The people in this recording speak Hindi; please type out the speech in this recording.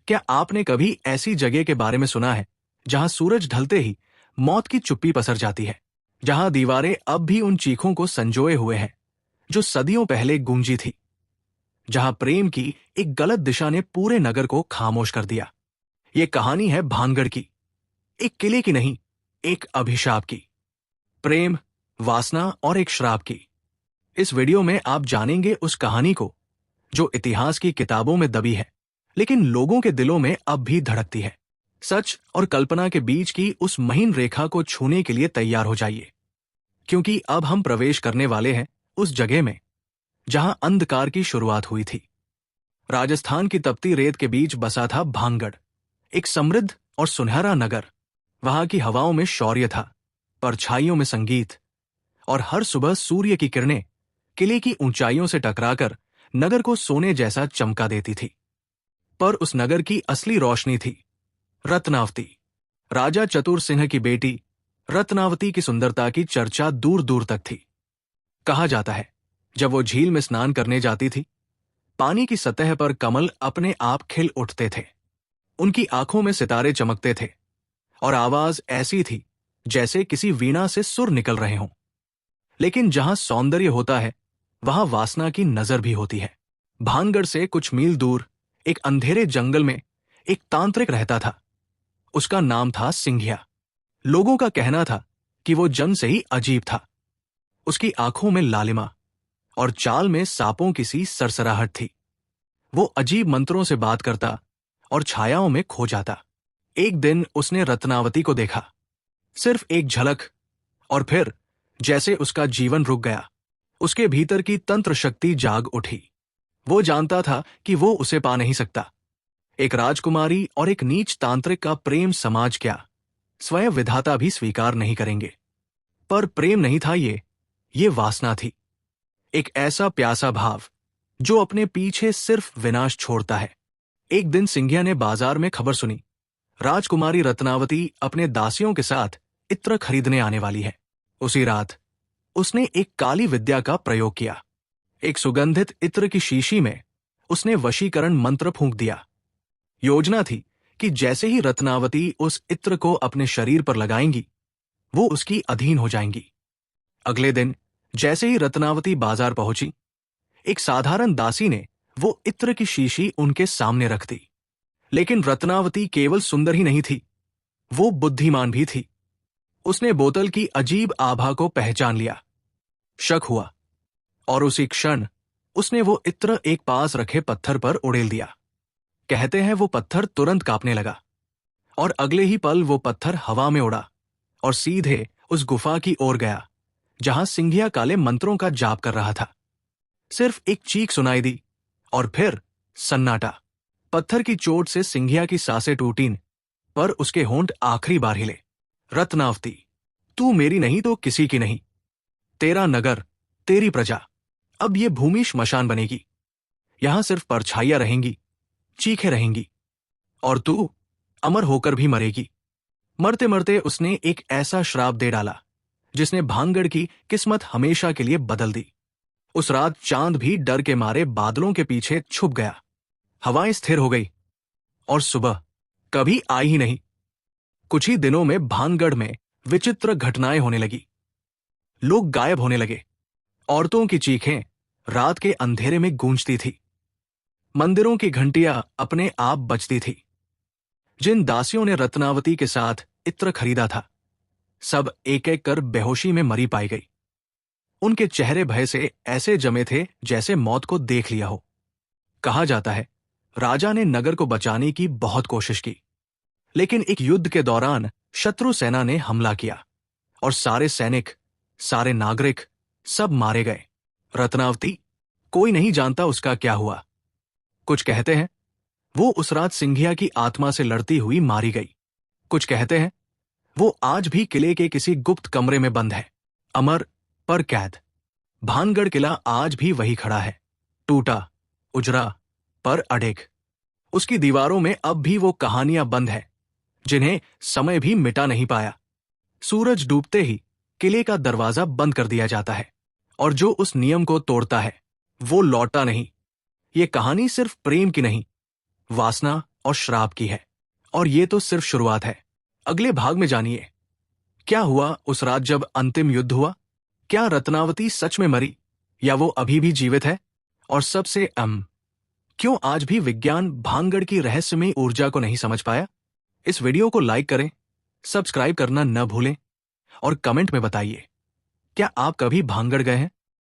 क्या आपने कभी ऐसी जगह के बारे में सुना है जहां सूरज ढलते ही मौत की चुप्पी पसर जाती है, जहां दीवारें अब भी उन चीखों को संजोए हुए हैं जो सदियों पहले गूंजी थी, जहां प्रेम की एक गलत दिशा ने पूरे नगर को खामोश कर दिया। ये कहानी है भानगढ़ की, एक किले की नहीं, एक अभिशाप की, प्रेम, वासना और एक श्राप की। इस वीडियो में आप जानेंगे उस कहानी को जो इतिहास की किताबों में दबी है लेकिन लोगों के दिलों में अब भी धड़कती है। सच और कल्पना के बीच की उस महीन रेखा को छूने के लिए तैयार हो जाइए, क्योंकि अब हम प्रवेश करने वाले हैं उस जगह में जहां अंधकार की शुरुआत हुई थी। राजस्थान की तपती रेत के बीच बसा था भानगढ़, एक समृद्ध और सुनहरा नगर। वहां की हवाओं में शौर्य था, परछाइयों में संगीत, और हर सुबह सूर्य की किरणें किले की ऊंचाइयों से टकराकर नगर को सोने जैसा चमका देती थी। पर उस नगर की असली रोशनी थी रत्नावती। राजा चतुर सिंह की बेटी रत्नावती की सुंदरता की चर्चा दूर दूर तक थी। कहा जाता है जब वो झील में स्नान करने जाती थी, पानी की सतह पर कमल अपने आप खिल उठते थे। उनकी आंखों में सितारे चमकते थे और आवाज ऐसी थी जैसे किसी वीणा से सुर निकल रहे हों। लेकिन जहां सौंदर्य होता है वहां वासना की नजर भी होती है। भानगढ़ से कुछ मील दूर एक अंधेरे जंगल में एक तांत्रिक रहता था। उसका नाम था सिंघिया। लोगों का कहना था कि वो जन्म से ही अजीब था। उसकी आंखों में लालिमा और चाल में सांपों की सी सरसराहट थी। वो अजीब मंत्रों से बात करता और छायाओं में खो जाता। एक दिन उसने रत्नावती को देखा, सिर्फ एक झलक, और फिर जैसे उसका जीवन रुक गया। उसके भीतर की तंत्र शक्ति जाग उठी। वो जानता था कि वो उसे पा नहीं सकता। एक राजकुमारी और एक नीच तांत्रिक का प्रेम समाज क्या, स्वयं विधाता भी स्वीकार नहीं करेंगे। पर प्रेम नहीं था ये वासना थी। एक ऐसा प्यासा भाव जो अपने पीछे सिर्फ विनाश छोड़ता है। एक दिन सिंघिया ने बाजार में खबर सुनी, राजकुमारी रत्नावती अपने दासियों के साथ इत्र खरीदने आने वाली है। उसी रात उसने एक काली विद्या का प्रयोग किया। एक सुगंधित इत्र की शीशी में उसने वशीकरण मंत्र फूंक दिया। योजना थी कि जैसे ही रत्नावती उस इत्र को अपने शरीर पर लगाएंगी, वो उसकी अधीन हो जाएंगी। अगले दिन जैसे ही रत्नावती बाजार पहुंची, एक साधारण दासी ने वो इत्र की शीशी उनके सामने रख दी। लेकिन रत्नावती केवल सुंदर ही नहीं थी, वो बुद्धिमान भी थी। उसने बोतल की अजीब आभा को पहचान लिया। शक हुआ और उसी क्षण उसने वो इत्र एक पास रखे पत्थर पर उड़ेल दिया। कहते हैं वो पत्थर तुरंत कांपने लगा और अगले ही पल वो पत्थर हवा में उड़ा और सीधे उस गुफा की ओर गया जहां सिंघिया काले मंत्रों का जाप कर रहा था। सिर्फ एक चीख सुनाई दी और फिर सन्नाटा। पत्थर की चोट से सिंघिया की सांसें टूटीं, पर उसके होंठ आखिरी बार हिले। रत्नावती, तू मेरी नहीं तो किसी की नहीं। तेरा नगर, तेरी प्रजा, अब ये भूमि श्मशान बनेगी। यहां सिर्फ परछाइयां रहेंगी, चीखें रहेंगी, और तू अमर होकर भी मरेगी। मरते मरते उसने एक ऐसा श्राप दे डाला जिसने भानगढ़ की किस्मत हमेशा के लिए बदल दी। उस रात चांद भी डर के मारे बादलों के पीछे छुप गया। हवाएं स्थिर हो गई और सुबह कभी आई ही नहीं। कुछ ही दिनों में भानगढ़ में विचित्र घटनाएं होने लगी। लोग गायब होने लगे। औरतों की चीखें रात के अंधेरे में गूंजती थी। मंदिरों की घंटियां अपने आप बजती थी। जिन दासियों ने रत्नावती के साथ इत्र खरीदा था, सब एक एक कर बेहोशी में मरी पाई गई। उनके चेहरे भय से ऐसे जमे थे जैसे मौत को देख लिया हो। कहा जाता है राजा ने नगर को बचाने की बहुत कोशिश की, लेकिन एक युद्ध के दौरान शत्रु सेना ने हमला किया और सारे सैनिक, सारे नागरिक सब मारे गए। रत्नावती, कोई नहीं जानता उसका क्या हुआ। कुछ कहते हैं वो उस रात सिंघिया की आत्मा से लड़ती हुई मारी गई। कुछ कहते हैं वो आज भी किले के किसी गुप्त कमरे में बंद है, अमर पर कैद। भानगढ़ किला आज भी वही खड़ा है, टूटा, उजरा, पर अड़ेग। उसकी दीवारों में अब भी वो कहानियां बंद है जिन्हें समय भी मिटा नहीं पाया। सूरज डूबते ही किले का दरवाजा बंद कर दिया जाता है और जो उस नियम को तोड़ता है वो लौटता नहीं। ये कहानी सिर्फ प्रेम की नहीं, वासना, और श्राप की है। और ये तो सिर्फ शुरुआत है। अगले भाग में जानिए क्या हुआ उस रात जब अंतिम युद्ध हुआ। क्या रत्नावती सच में मरी या वो अभी भी जीवित है? और सबसे क्यों आज भी विज्ञान भांगड़ की रहस्यमयी ऊर्जा को नहीं समझ पाया? इस वीडियो को लाइक करें, सब्सक्राइब करना न भूलें और कमेंट में बताइए क्या आप कभी भांगड़ गए हैं?